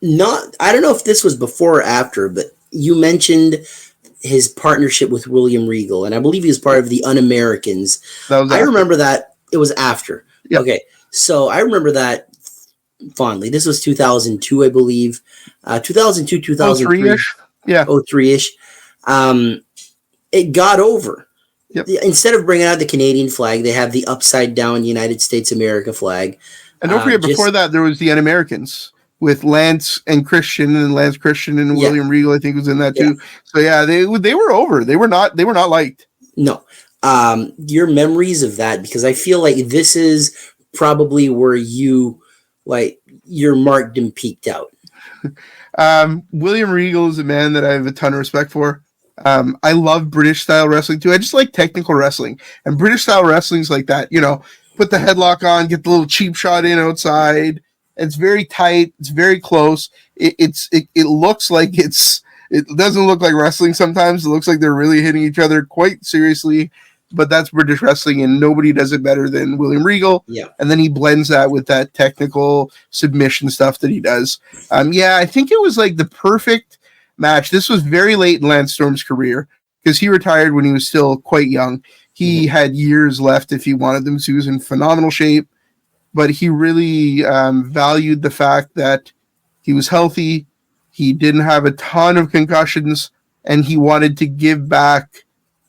not, I don't know if this was before or after, but you mentioned his partnership with William Regal, and I believe he was part of the Un-Americans. That was I after. remember that it was after. Yep. Okay, so I remember that fondly. This was 2002, I believe. 2002, 2003. 03-ish? Yeah. 03-ish. It got over. Yep. Instead of bringing out the Canadian flag, they have the upside down United States America flag. And don't forget, before that, there was the Un-Americans with Lance and Christian, and Lance Christian and William Regal, I think, was in that too. So yeah, they were over. They were not liked. No. Your memories of that, because I feel like this is probably where your marked and peaked out. William Regal is a man that I have a ton of respect for. I love British style wrestling too. I just like technical wrestling, and British style wrestling is like that. Put the headlock on, get the little cheap shot in outside. It's very tight. It's very close. It looks like it doesn't look like wrestling sometimes. It looks like they're really hitting each other quite seriously, but that's British wrestling, and nobody does it better than William Regal. Yeah. And then he blends that with that technical submission stuff that he does. I think it was like the perfect match. This was very late in Lance Storm's career because he retired when he was still quite young. He had years left if he wanted them. So he was in phenomenal shape, but he really valued the fact that he was healthy. He didn't have a ton of concussions, and he wanted to give back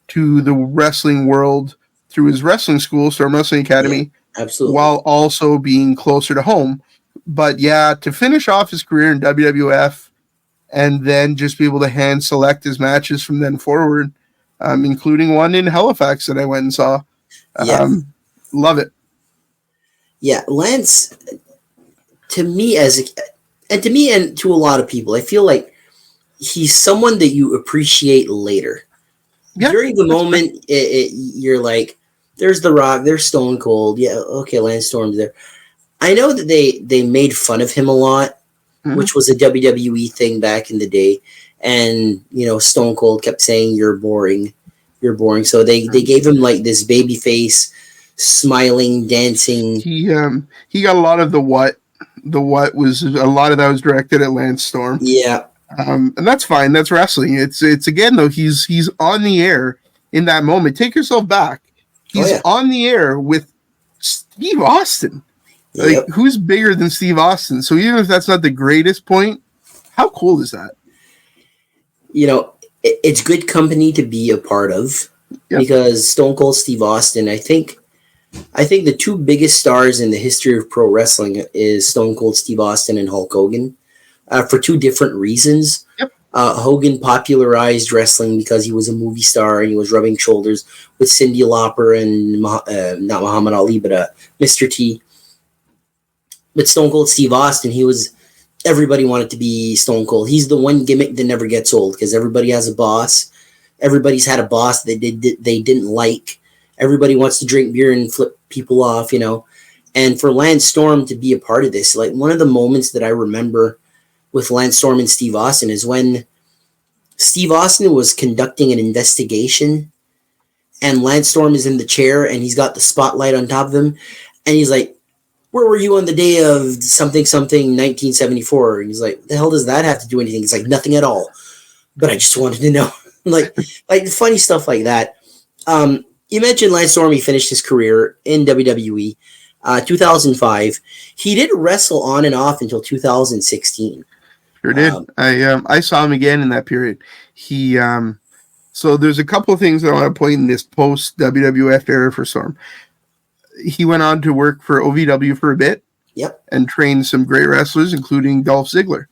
to the wrestling world through his wrestling school, Storm Wrestling Academy, absolutely, while also being closer to home. But yeah, to finish off his career in WWF and then just be able to hand select his matches from then forward, including one in Halifax that I went and saw. Love it. Yeah, Lance, to me and to a lot of people, I feel like he's someone that you appreciate later. Yeah, during the moment, you're like, there's The Rock, there's Stone Cold. Yeah, okay, Lance Storm's there. I know that they made fun of him a lot, which was a WWE thing back in the day. And, Stone Cold kept saying, you're boring. So they gave him like this baby face, smiling, dancing. He got a lot of the what was a lot of that was directed at Lance Storm. Yeah. And that's fine. That's wrestling. It's again though, he's on the air in that moment. Take yourself back. He's on the air with Steve Austin. Like, who's bigger than Steve Austin? So even if that's not the greatest point, how cool is that? It's good company to be a part of because Stone Cold Steve Austin, I think the two biggest stars in the history of pro wrestling is Stone Cold Steve Austin and Hulk Hogan, for two different reasons. Yep. Hogan popularized wrestling because he was a movie star and he was rubbing shoulders with Cyndi Lauper and not Muhammad Ali, but Mr. T. But Stone Cold Steve Austin, everybody wanted to be Stone Cold. He's the one gimmick that never gets old because everybody has a boss. Everybody's had a boss that they didn't like. Everybody wants to drink beer and flip people off, And for Lance Storm to be a part of this, like one of the moments that I remember with Lance Storm and Steve Austin is when Steve Austin was conducting an investigation and Lance Storm is in the chair and he's got the spotlight on top of him. And he's like, where were you on the day of something 1974? And he's like, the hell does that have to do anything? It's like, nothing at all. But I just wanted to know. like funny stuff like that. You mentioned Lance Storm. He finished his career in WWE. 2005. He did wrestle on and off until 2016. Sure did. I saw him again in that period. He so there's a couple of things that I want to point in this post WWF era for Storm. He went on to work for OVW for a bit. Yep. And trained some great wrestlers, including Dolph Ziggler.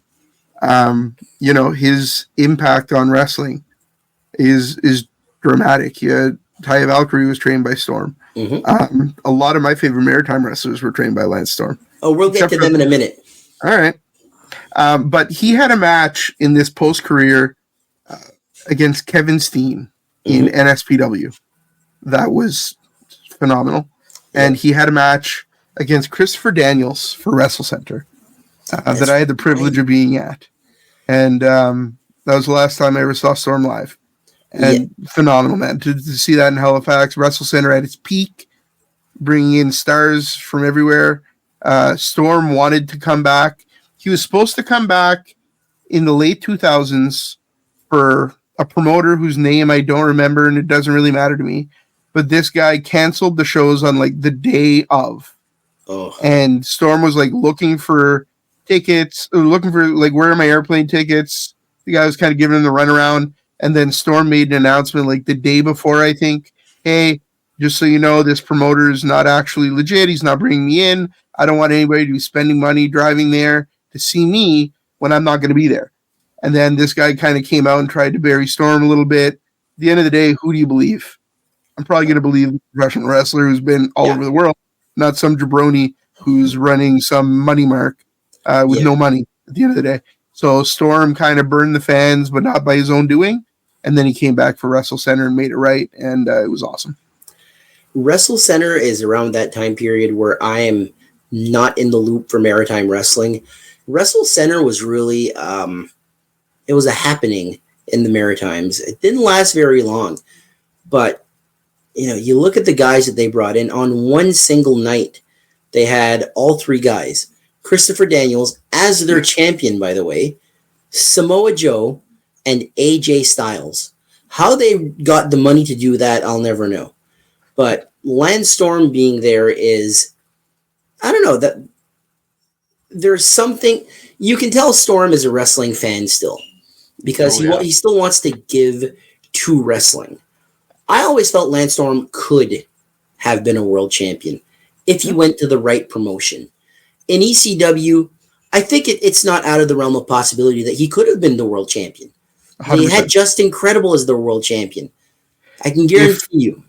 His impact on wrestling is dramatic. Taya Valkyrie was trained by Storm. Mm-hmm. A lot of my favorite Maritime wrestlers were trained by Lance Storm. Oh, we'll get to them in a minute. All right. But he had a match in this post-career against Kevin Steen in NSPW. That was phenomenal. And he had a match against Christopher Daniels for WrestleCenter that I had the privilege of being at. And that was the last time I ever saw Storm live. And phenomenal, man. To see that in Halifax, WrestleCenter at its peak, bringing in stars from everywhere. Storm wanted to come back. He was supposed to come back in the late 2000s for a promoter whose name I don't remember, and it doesn't really matter to me. But this guy canceled the shows on like the day of. Oh. And Storm was like looking for tickets, or looking for like, where are my airplane tickets? The guy was kind of giving him the runaround. And then Storm made an announcement like the day before, I think, hey, just so you know, this promoter is not actually legit. He's not bringing me in. I don't want anybody to be spending money driving there to see me when I'm not going to be there. And then this guy kind of came out and tried to bury Storm a little bit. At the end of the day, who do you believe? I'm probably going to believe a professional wrestler who's been all over the world, not some jabroni who's running some money mark with no money at the end of the day. So Storm kind of burned the fans, but not by his own doing. And then he came back for Wrestle Center and made it right, and it was awesome. Wrestle Center is around that time period where I am not in the loop for Maritime Wrestling. Wrestle Center was really, it was a happening in the Maritimes. It didn't last very long, but you look at the guys that they brought in on one single night. They had all three guys. Christopher Daniels as their champion, by the way, Samoa Joe, and AJ Styles. How they got the money to do that, I'll never know. But Lance Storm being there is, I don't know, that there's something, you can tell Storm is a wrestling fan still, because he still wants to give to wrestling. I always felt Lance Storm could have been a world champion if he went to the right promotion. In ECW, I think it's not out of the realm of possibility that he could have been the world champion. 100%. They had Justin Credible as the world champion. I can guarantee you.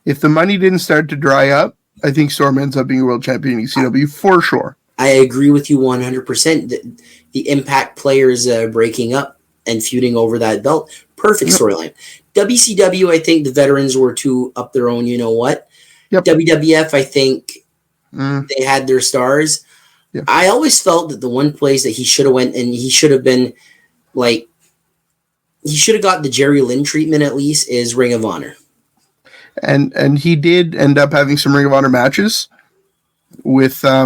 If the money didn't start to dry up, I think Storm ends up being a world champion in ECW for sure. I agree with you 100%. The Impact players breaking up and feuding over that belt, perfect storyline. WCW, I think the veterans were too up their own, you know what? Yep. WWF, I think they had their stars. Yep. I always felt that the one place that he should have went, and he should have been like, he should have got the Jerry Lynn treatment at least, is Ring of Honor. And he did end up having some Ring of Honor matches with, I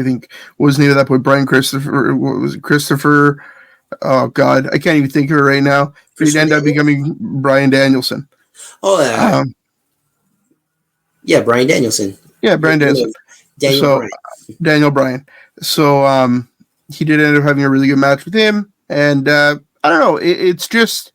think, what was the name of that boy? Brian Christopher. What was it? Christopher. Oh, God. I can't even think of it right now. But he'd end up becoming Bryan Danielson. Oh, yeah, Bryan Danielson. Yeah, Bryan Danielson. Daniel Bryan. So he did end up having a really good match with him. And I don't know. It's just,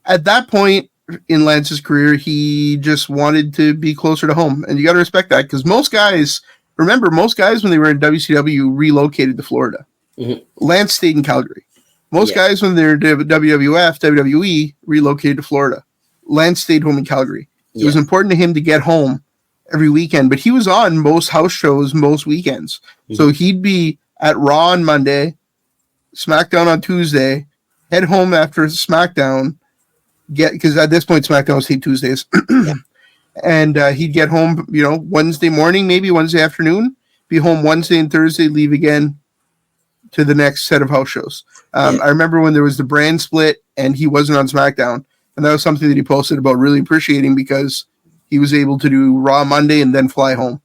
at that point in Lance's career, he just wanted to be closer to home. And you got to respect that, because most guys, when they were in WCW, relocated to Florida. Mm-hmm. Lance stayed in Calgary. Most guys, when they were in WWF, WWE, relocated to Florida. Lance stayed home in Calgary. It was important to him to get home every weekend, but he was on most house shows most weekends. Mm-hmm. So he'd be at Raw on Monday, SmackDown on Tuesday, head home after SmackDown, because at this point SmackDown was taped Tuesdays, and he'd get home, Wednesday morning, maybe Wednesday afternoon, be home Wednesday and Thursday, leave again to the next set of house shows. I remember when there was the brand split and he wasn't on SmackDown, and that was something that he posted about really appreciating, because he was able to do Raw Monday and then fly home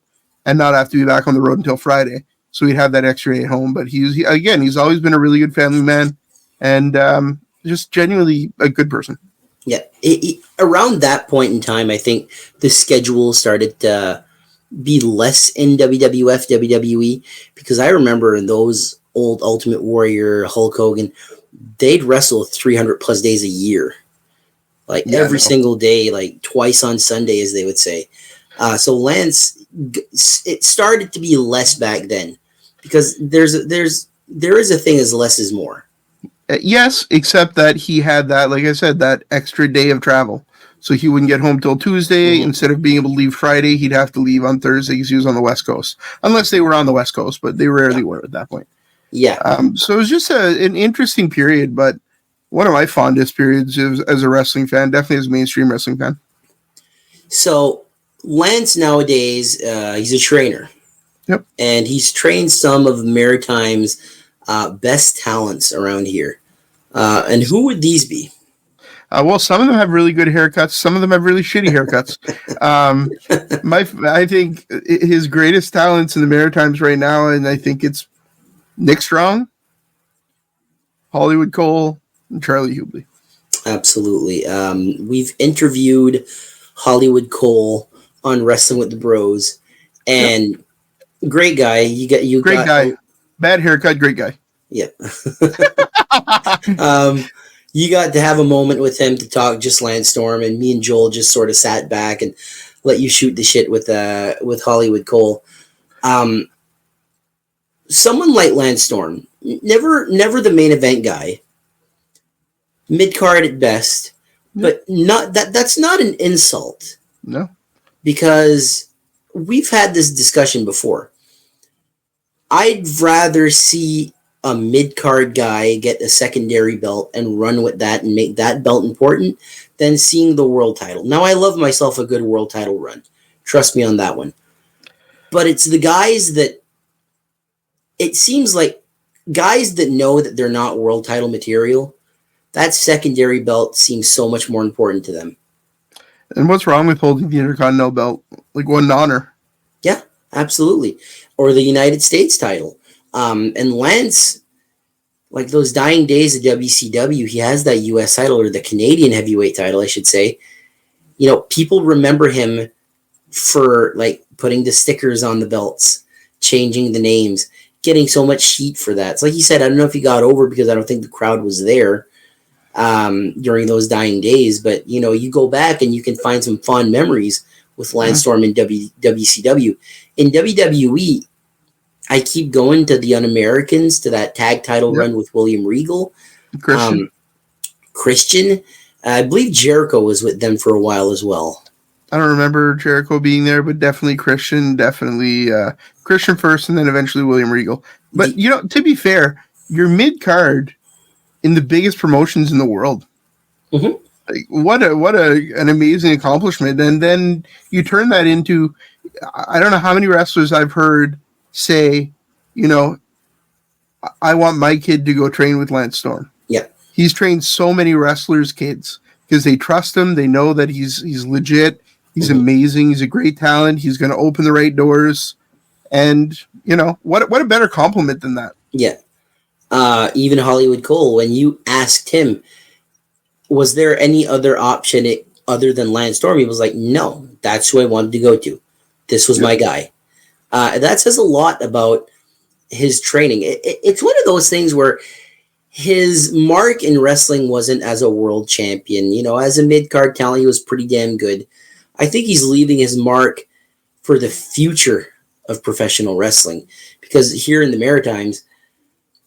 and not have to be back on the road until Friday. So he'd have that extra day at home. But he's always been a really good family man, and just genuinely a good person. Yeah. Around that point in time, I think the schedule started to be less in WWF, WWE, because I remember in those old Ultimate Warrior, Hulk Hogan, they'd wrestle 300 plus days a year. Every single day, like twice on Sunday, as they would say. So Lance, it started to be less back then, because there is a thing as less is more. Yes, except that he had that, like I said, that extra day of travel. So he wouldn't get home till Tuesday. Mm-hmm. Instead of being able to leave Friday, he'd have to leave on Thursday because he was on the West Coast. Unless they were on the West Coast, but they rarely were at that point. Yeah. So it was just an interesting period, but one of my fondest periods as a wrestling fan, definitely as a mainstream wrestling fan. So Lance nowadays, he's a trainer. Yep. And he's trained some of Maritime's best talents around here. And who would these be? Well, some of them have really good haircuts. Some of them have really shitty haircuts. I think his greatest talents in the Maritimes right now, and I think it's Nick Strong, Hollywood Cole, and Charlie Hubley. Absolutely. We've interviewed Hollywood Cole on Wrestling with the Bros, and great guy. Great guy. Bad haircut, great guy. Yeah. You got to have a moment with him to talk just Lance Storm, and me and Joel just sort of sat back and let you shoot the shit with Hollywood Cole. Someone like Lance Storm, never the main event guy, mid card at best, but not that's not an insult. No, because we've had this discussion before. I'd rather see a mid-card guy get a secondary belt and run with that and make that belt important than seeing the world title. Now, I love myself a good world title run. Trust me on that one. But it's the guys that... It seems like guys that know that they're not world title material, that secondary belt seems so much more important to them. And what's wrong with holding the Intercontinental belt? Like, what an honor. Yeah, absolutely. Or the United States title. And Lance, like those dying days of WCW, he has that U.S. title, or the Canadian heavyweight title, I should say. You know, people remember him for, like, putting the stickers on the belts, changing the names, getting so much heat for that. It's like he said, I don't know if he got over because I don't think the crowd was there during those dying days. But, you know, you go back and you can find some fond memories with Lance Storm in WCW. In WWE, I keep going to the Un-Americans, to that tag title run with William Regal. Christian. I believe Jericho was with them for a while as well. I don't remember Jericho being there, but definitely Christian. Definitely Christian first, and then eventually William Regal. But, you know, to be fair, you're mid-card in the biggest promotions in the world. Mm-hmm. Like, what an amazing accomplishment. And then you turn that into, I don't know how many wrestlers I've heard say, you know, I want my kid to go train with Lance Storm. Yeah. He's trained so many wrestlers' kids because they trust him. They know that he's legit. He's amazing. He's a great talent. He's going to open the right doors. And, you know, what a better compliment than that. Yeah. Even Hollywood Cole, when you asked him, was there any other option other than Lance Storm? He was like, no, that's who I wanted to go to. This was my guy. That says a lot about his training. It's one of those things where his mark in wrestling wasn't as a world champion. You know, as a mid-card talent, he was pretty damn good. I think he's leaving his mark for the future of professional wrestling. Because here in the Maritimes,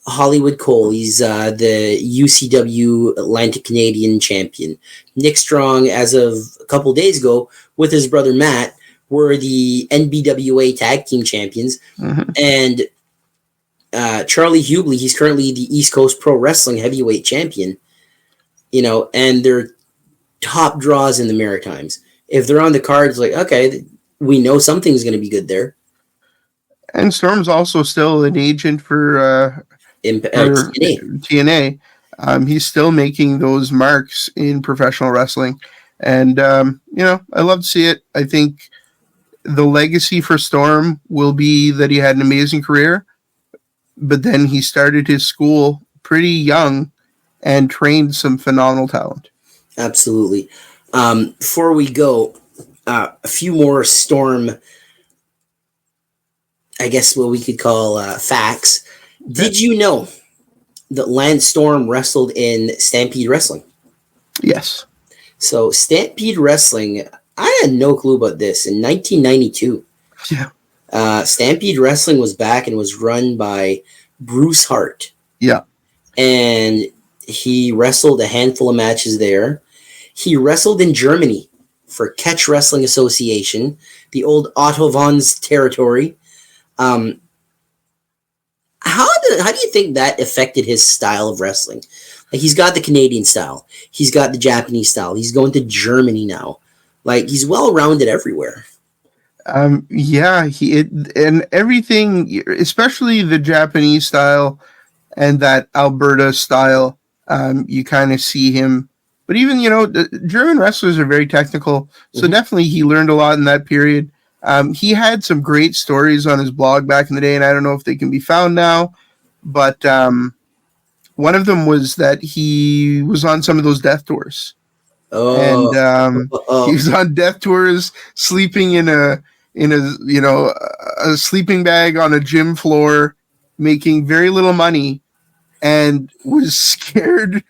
Hollywood Cole, he's the UCW Atlantic Canadian champion. Nick Strong, as of a couple days ago, with his brother Matt, were the NBWA tag team champions. Mm-hmm. And Charlie Hubley, he's currently the East Coast Pro Wrestling heavyweight champion. You know, and they're top draws in the Maritimes. If they're on the cards, like, okay, we know something's going to be good there. And Storm's also still an agent for TNA. He's still making those marks in professional wrestling. And, you know, I love to see it. I think the legacy for Storm will be that he had an amazing career, but then he started his school pretty young and trained some phenomenal talent. Absolutely. Before we go, a few more Storm, I guess what we could call facts. Did you know that Lance Storm wrestled in Stampede Wrestling? Yes. So Stampede Wrestling, I had no clue about this. In 1992, Stampede Wrestling was back and was run by Bruce Hart. Yeah. And he wrestled a handful of matches there. He wrestled in Germany for Catch Wrestling Association, the old Otto Vaughn's territory. How do you think that affected his style of wrestling? Like, he's got the Canadian style. He's got the Japanese style. He's going to Germany now. Like, he's well-rounded everywhere. And everything, especially the Japanese style and that Alberta style, you kind of see him. But even, you know, the German wrestlers are very technical. So definitely he learned a lot in that period. He had some great stories on his blog back in the day, and I don't know if they can be found now. but one of them was that he was on some of those death tours. Oh, And he was on death tours, sleeping in a a sleeping bag on a gym floor, making very little money, and was scared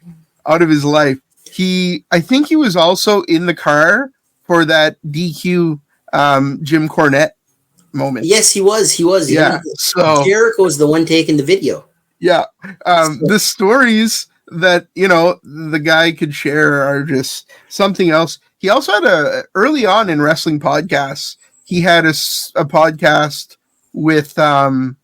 out of his life. I think he was also in the car for that DQ Jim Cornette moment. yes, he was. He was. Yeah. So Jericho's the one taking the video. yeah, the stories that the guy could share are just something else. He also had early on in wrestling podcasts. He had a podcast with Don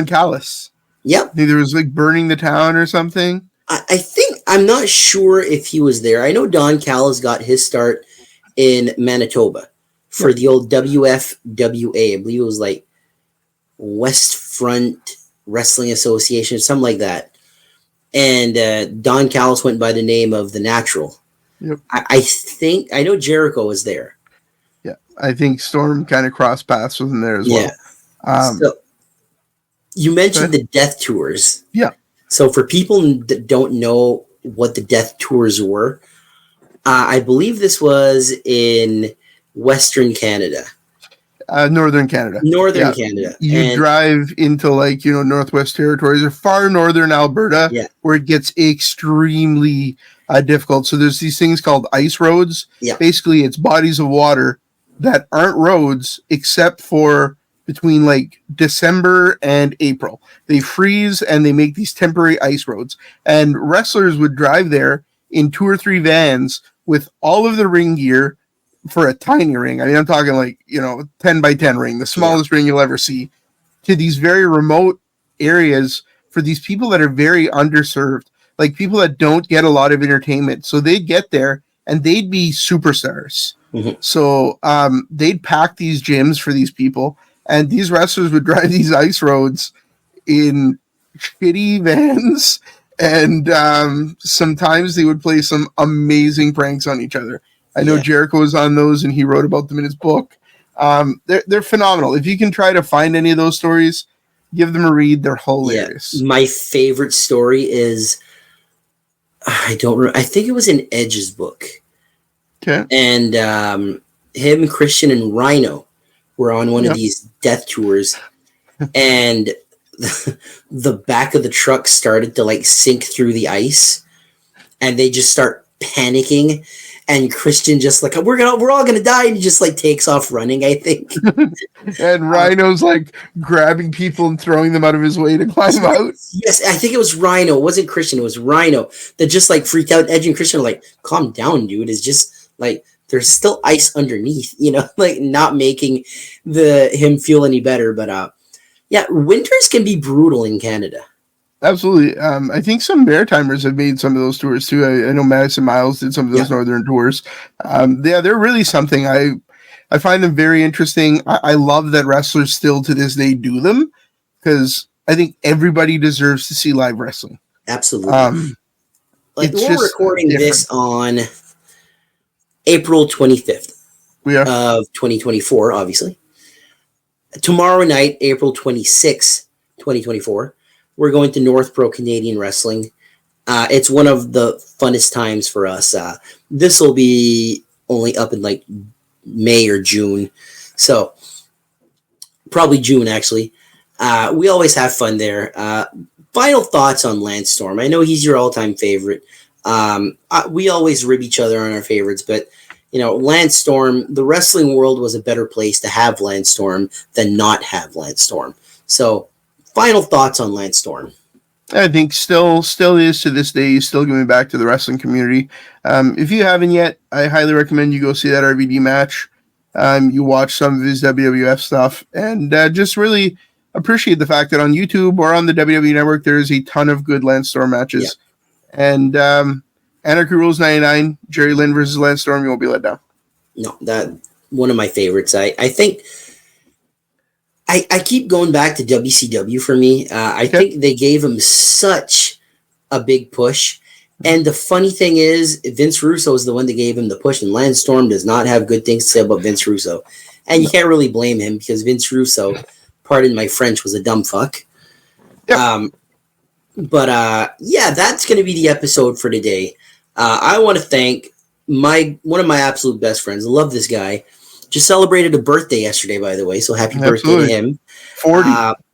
Callis. Yep. There was like Burning the Town or something. I think, I'm not sure if he was there. I know Don Callis got his start in Manitoba for the old WFWA. I believe it was like West Front Wrestling Association, something like that. And Don Callis went by the name of The Natural. Yep. I know Jericho was there. Yeah, I think Storm kind of crossed paths with him there as well. So you mentioned the death tours. Yeah. So for people that don't know what the death tours were, I believe this was in Western Canada. Northern Canada. Northern Canada. You drive into Northwest Territories or far northern Alberta, where it gets extremely difficult. So there's these things called ice roads. Yeah. Basically, it's bodies of water that aren't roads except for between like December and April. They freeze and they make these temporary ice roads. And wrestlers would drive there in 2 or 3 vans with all of the ring gear for a tiny ring. I mean, I'm talking like, 10 by 10 ring, the smallest ring you'll ever see, to these very remote areas for these people that are very underserved, like people that don't get a lot of entertainment. So they'd get there and they'd be superstars. Mm-hmm. So they'd pack these gyms for these people, and these wrestlers would drive these ice roads in shitty vans, and sometimes they would play some amazing pranks on each other. I know Jericho was on those, and he wrote about them in his book. They're phenomenal. If you can try to find any of those stories, give them a read. They're hilarious. Yeah. My favorite story is, I think it was in Edge's book. Okay. And him, Christian, and Rhino were on one of these death tours, and the back of the truck started to like sink through the ice, and they just start panicking. And Christian just like, we're all gonna die, and he just like takes off running, I think. And Rhino's like grabbing people and throwing them out of his way to climb out. Yes, I think it was Rhino. It wasn't Christian. It was Rhino that just like freaked out. Edge and Christian are like, calm down, dude. It's just like there's still ice underneath, like not making him feel any better. But winters can be brutal in Canada. Absolutely. I think some Maritimers have made some of those tours too. I know Madison Miles did some of those northern tours. They're really something. I find them very interesting. I love that wrestlers still to this day do them, because I think everybody deserves to see live wrestling. Absolutely. We're recording this on April 25th of 2024, obviously. Tomorrow night, April 26th, 2024. We're going to North Pro Canadian Wrestling. It's one of the funnest times for us. This will be only up in like May or June. So probably June, actually. We always have fun there. Final thoughts on Lance Storm. I know he's your all-time favorite. We always rib each other on our favorites, but Lance Storm, the wrestling world was a better place to have Lance Storm than not have Lance Storm. So final thoughts on Lance Storm. I think still is to this day. He's still giving back to the wrestling community. If you haven't yet, I highly recommend you go see that RVD match. You watch some of his WWF stuff, and just really appreciate the fact that on YouTube or on the WWE Network, there is a ton of good Lance Storm matches. Yeah. And Anarchy Rules 99, Jerry Lynn versus Lance Storm, you won't be let down. No, that one of my favorites. I think I keep going back to WCW for me. I think they gave him such a big push. And the funny thing is, Vince Russo is the one that gave him the push, and Lance Storm does not have good things to say about Vince Russo. And you can't really blame him, because Vince Russo, pardon my French, was a dumb fuck. Yep. Yeah, that's going to be the episode for today. I want to thank one of my absolute best friends. I love this guy. Just celebrated a birthday yesterday, by the way. So happy birthday to him. 40.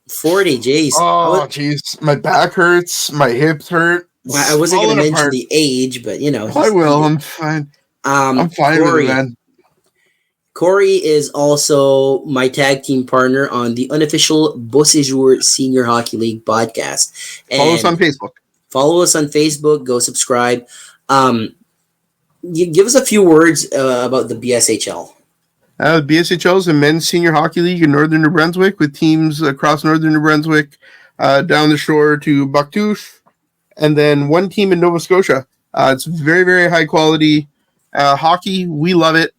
40, jeez. Oh, jeez. My back hurts. My hips hurt. I wasn't going to mention apart. the age, but I will. I'm fine. I'm fine Cory, with it, man. Cory is also my tag team partner on the Unofficial BSHL Senior Hockey League podcast. And follow us on Facebook. Follow us on Facebook. Go subscribe. You give us a few words about the BSHL. BSHL is a men's senior hockey league in northern New Brunswick with teams across northern New Brunswick, down the shore to Bucktouche, and then one team in Nova Scotia. It's very, very high quality hockey. We love it.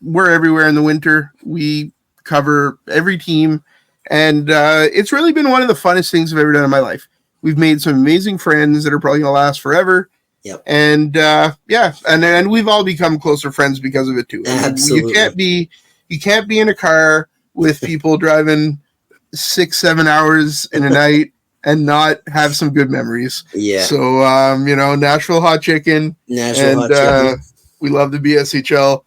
We're everywhere in the winter. We cover every team, and it's really been one of the funnest things I've ever done in my life. We've made some amazing friends that are probably going to last forever. Yep. And and we've all become closer friends because of it too. Absolutely. You can't be in a car with people driving 6-7 hours in a night and not have some good memories. Yeah. So Nashville hot chicken. Hot chicken. We love the BSHL.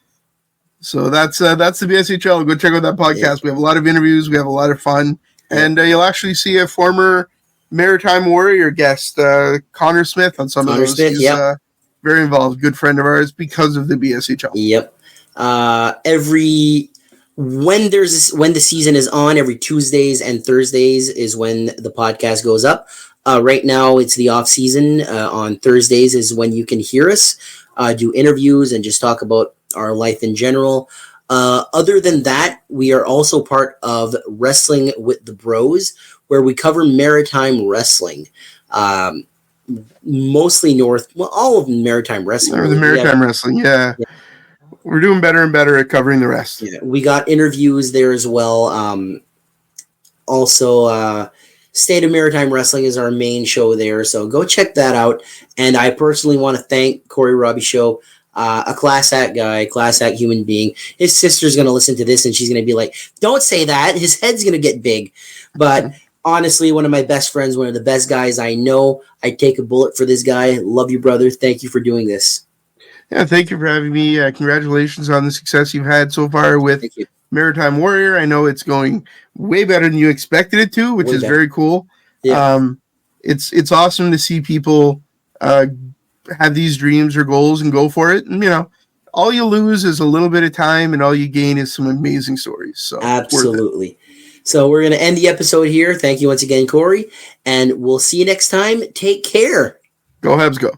So that's the BSHL. Go check out that podcast. Yeah. We have a lot of interviews. We have a lot of fun, and you'll actually see a former Maritime Warrior guest, Connor Smith, on some of those. He's very involved, good friend of ours because of the BSHL. Yep. When the season is on, every Tuesdays and Thursdays is when the podcast goes up. Right now it's the off season. On Thursdays is when you can hear us do interviews and just talk about our life in general. Other than that, we are also part of Wrestling with the Bros, where we cover maritime wrestling. Mostly all of maritime wrestling. The maritime wrestling, yeah. We're doing better and better at covering the rest. Yeah, we got interviews there as well. Also, State of Maritime Wrestling is our main show there, so go check that out. And I personally want to thank Cory Robbie Show, a class act guy, class act human being. His sister's going to listen to this, and she's going to be like, don't say that. His head's going to get big. But honestly, one of my best friends, one of the best guys I know. I'd take a bullet for this guy. Love you, brother. Thank you for doing this. Yeah, thank you for having me. Congratulations on the success you've had so far with Maritime Warrior. I know it's going way better than you expected it to, which is very cool. Yeah. It's awesome to see people have these dreams or goals and go for it. And, all you lose is a little bit of time, and all you gain is some amazing stories. So absolutely. So we're going to end the episode here. Thank you once again, Cory, and we'll see you next time. Take care. Go Habs, go.